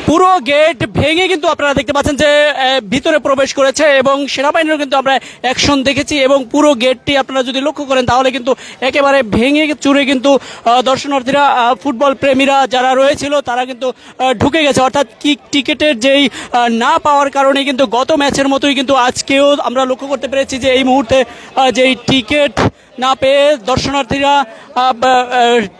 পুরো গেট ভেঙে কিন্তু আপনারা দেখতে পাচ্ছেন যে ভিতরে প্রবেশ করেছে এবং সেনাবাহিনীরও কিন্তু আমরা অ্যাকশন দেখেছি এবং পুরো গেটটি আপনারা যদি লক্ষ্য করেন তাহলে কিন্তু একেবারে ভেঙে চুরে কিন্তু দর্শনার্থীরা ফুটবল প্রেমীরা যারা রয়েছিল তারা কিন্তু ঢুকে গেছে। অর্থাৎ টিকেটের যেই না পাওয়ার কারণে কিন্তু গত ম্যাচের মতোই কিন্তু আজকেও আমরা লক্ষ্য করতে পেরেছি যে এই মুহূর্তে যেই টিকেট না পেয়ে দর্শনার্থীরা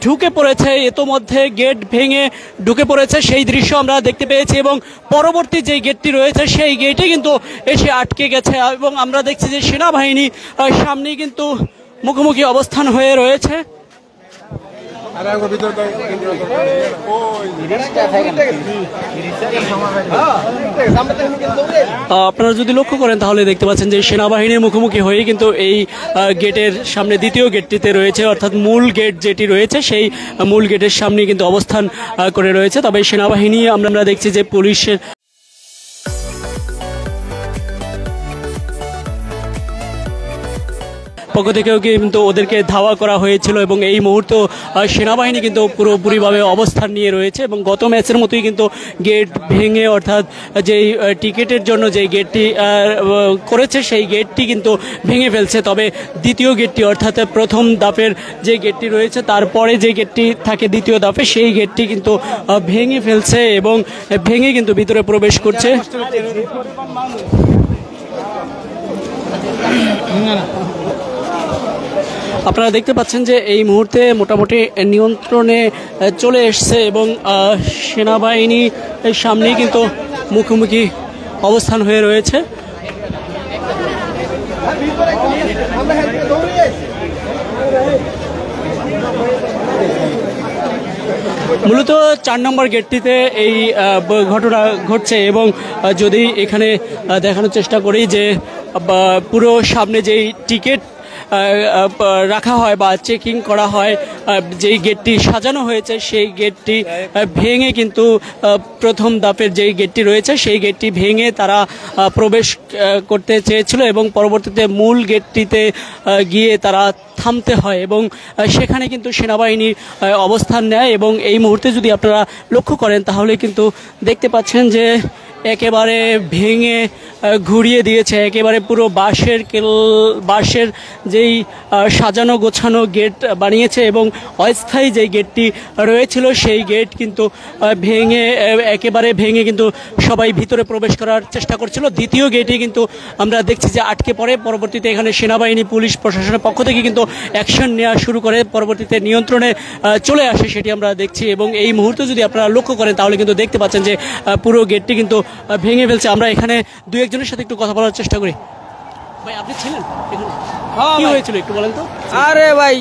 ঢুকে পড়েছে, ইতোমধ্যে গেট ভেঙে ঢুকে পড়েছে সেই দৃশ্য আমরা দেখতে পেয়েছি এবং পরবর্তী যে গেটটি রয়েছে সেই গেটে কিন্তু এসে আটকে গেছে এবং আমরা দেখছি যে সেনাবাহিনী সামনেই কিন্তু মুখোমুখি অবস্থান হয়ে রয়েছে। আপনারা যদি লক্ষ্য করেন তাহলে দেখতে পাচ্ছেন যে সেনাবাহিনীর মুখোমুখি হয়ে কিন্তু এই গেটের সামনে দ্বিতীয় গেটটিতে রয়েছে, অর্থাৎ মূল গেট যেটি রয়েছে সেই মূল গেটের সামনে কিন্তু অবস্থান করে রয়েছে। তবে সেনাবাহিনী আমরা দেখছি যে পুলিশের পক্ষ থেকেও কিন্তু ওদেরকে ধাওয়া করা হয়েছিল এবং এই মুহূর্তে সেনাবাহিনী কিন্তু পুরোপুরিভাবে অবস্থান নিয়ে রয়েছে এবং গত ম্যাচের মতোই কিন্তু গেট ভেঙে অর্থাৎ যেই টিকেটের জন্য যে গেটটি করেছে সেই গেটটি কিন্তু ভেঙে ফেলছে। তবে দ্বিতীয় গেটটি অর্থাৎ প্রথম ধাপের যে গেটটি রয়েছে তারপরে যে গেটটি থাকে দ্বিতীয় ধাপে সেই গেটটি কিন্তু ভেঙে ফেলছে এবং ভেঙে কিন্তু ভিতরে প্রবেশ করছে। আপনারা দেখতে পাচ্ছেন যে এই মুহূর্তে মোটামুটি নিয়ন্ত্রণে চলে এসছে এবং সেনাবাহিনী সামনেই কিন্তু মুখোমুখি অবস্থান হয়ে রয়েছে। মূলত 4 নম্বর গেটটিতে এই ঘটনা ঘটছে এবং যদি এখানে দেখানোর চেষ্টা করি যে পুরো সামনে যেই টিকিট রাখা হয় বা চেকিং করা হয়, যেই গেটটি সাজানো হয়েছে সেই গেটটি ভেঙে কিন্তু প্রথম ধাপের যেই গেটটি রয়েছে সেই গেটটি ভেঙে তারা প্রবেশ করতে চেয়েছিল এবং পরবর্তীতে মূল গেটটিতে গিয়ে তারা থামতে হয় এবং সেখানে কিন্তু সেনাবাহিনী অবস্থান নেয় এবং এই মুহূর্তে যদি আপনারা লক্ষ্য করেন তাহলে কিন্তু দেখতে পাচ্ছেন যে একেবারে ভেঙে ঘুরিয়ে দিয়েছে, একেবারে পুরো বাঁশের যেই সাজানো গোছানো গেট বানিয়েছে এবং অস্থায়ী যেই গেটটি রয়েছিল সেই গেট কিন্তু একেবারে ভেঙে কিন্তু সবাই ভিতরে প্রবেশ করার চেষ্টা করছিল। দ্বিতীয় গেটে কিন্তু আমরা দেখছি যে আটকে পড়ে, পরবর্তীতে এখানে সেনাবাহিনী পুলিশ প্রশাসনের পক্ষ থেকে কিন্তু অ্যাকশন নেওয়া শুরু করে, পরবর্তীতে নিয়ন্ত্রণে চলে আসে সেটি আমরা দেখছি এবং এই মুহূর্তে যদি আপনারা লক্ষ্য করেন তাহলে কিন্তু দেখতে পাচ্ছেন যে পুরো গেটটি কিন্তু ভেঙে ফেলছে। আমরা এখানে দু একজনের সাথে একটু কথা বলার চেষ্টা করি। ভাই আপনি ছিলেন এখানে? কি হয়েছিল একটু বলেন তো। আরে ভাই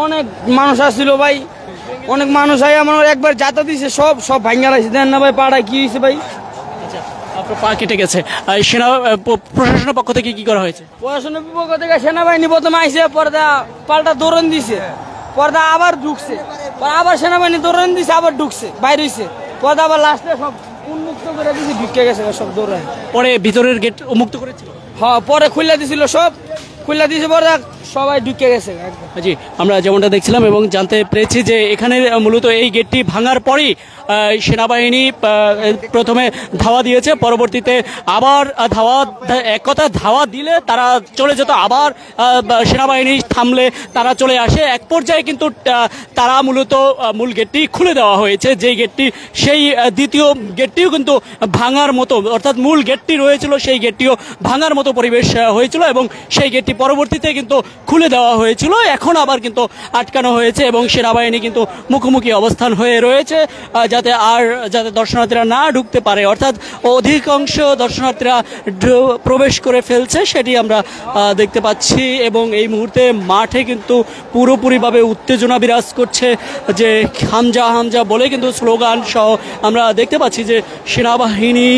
অনেক মানুষ আসছিল ভাই, অনেক মানুষ আই আমার একবার যাতা দিছে সব ভাঙা লাইছে। দেন না ভাই পাড়ায় কি হয়েছে ভাই? আচ্ছা, আপনার পা কেটে গেছে। সেনা প্রশাসনের পক্ষ থেকে কি করা হয়েছে? প্রশাসনের পক্ষ থেকে সেনাবাহিনী প্রথমে আইসে, পর্দা পাল্টা দৌড়ন দিছে, পর্দা আবার ঢুকছে, আবার সেনাবাহিনী দৌড়ন দিছে, আবার ঢুকছে বাইরে হয়েছে, পর্দা আবার লাস্টে সব উন্মুক্ত করে দিয়েছে, ঢুকে গেছে সব দৌড়ায়। পরে ভিতরের গেট উন্মুক্ত করেছিল? হ্যাঁ, পরে খুলে দিছিল, সব খুলে দিয়েছে, পরে সবাই ঢুকে গেছে। জি, আমরা যেমনটা দেখছিলাম এবং জানতে পেরেছি যে এখানে মূলত এই গেটটি ভাঙার পরেই সেনাবাহিনী প্রথমে ধাওয়া দিয়েছে, পরবর্তীতে আবার এক কথা ধাওয়া দিলে তারা চলে যেত, আবার সেনাবাহিনী থামলে তারা চলে আসে। এক পর্যায়ে কিন্তু তারা মূলত মূল গেটটি খুলে দেওয়া হয়েছে, যেই গেটটি সেই দ্বিতীয় গেটটিও কিন্তু ভাঙার মতো, অর্থাৎ মূল গেটটি রয়েছিল সেই গেটটিও ভাঙার মতো পরিবেশ হয়েছিল এবং সেই গেটটি পরবর্তীতে কিন্তু খুলে দেওয়া হয়েছিল, এখন আবার কিন্তু আটকানো হয়েছে এবং সেনাবাহিনী কিন্তু মুখোমুখি অবস্থান হয়ে রয়েছে যাতে দর্শনার্থীরা না ঢুকতে পারে, অর্থাৎ অধিকাংশ দর্শনার্থীরা প্রবেশ করে ফেলছে সেটি আমরা দেখতে পাচ্ছি এবং এই মুহূর্তে মাঠে কিন্তু পুরোপুরিভাবে উত্তেজনা বিরাজ করছে, যে হামজা হামজা বলে কিন্তু স্লোগান সহ আমরা দেখতে পাচ্ছি যে সেনাবাহিনী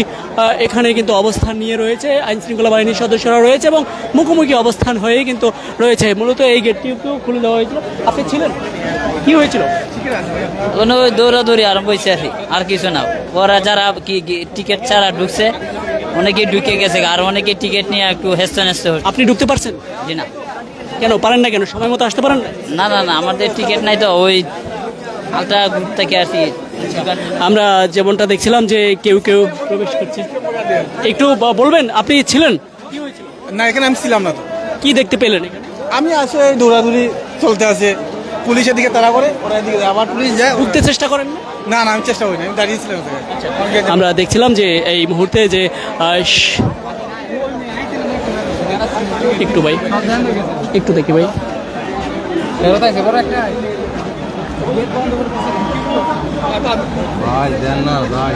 এখানে কিন্তু অবস্থান নিয়ে রয়েছে, আইনশৃঙ্খলা বাহিনীর সদস্যরা রয়েছে এবং মুখোমুখি অবস্থান হয়ে কিন্তু রয়েছে। মূলত এই গেটটিও খুলে দেওয়া হয়েছিল। আপনি ছিলেন? কি হয়েছিল? দৌড়াদৌড়ি আরম্ভ হয়েছে আর কিছু না। ওরা যারা কি টিকিট ছাড়া ঢুকছে অনেকে ঢুকে গেছে আর অনেকে টিকিট নিয়ে একটু হেসতে নেসতে। আপনি ঢুকতে পারছেন? জি না। কেন পারেন না? কেন সময় মতো আসতে পারেন না? না না, আমাদের টিকিট নাই তো, ওই আলট্রা গ্রুপ থেকে আসি আমরা যেমনটা দেখছিলাম যে কেউ কেউ প্রবেশ করছে, একটু বলবেন আপনি ছিলেন? না, এখানে আমি ছিলাম না তো। কি দেখতে পেলেন এখানে? আমি আসে দৌড়াদৌড়ি চলতে আছে, পুলিশের দিকে তাড়া করে, ওরা এদিকে আবার পুলিশ যায়। ঢুকতে চেষ্টা করেন না? না না, আমি চেষ্টা করিনি, আমি দাঁড়িয়েছিলাম ওখানে। আমরা দেখছিলাম যে এই মুহূর্তে যে একটু ভাই একটু দেখি ভাই, ভাই দেন না ভাই।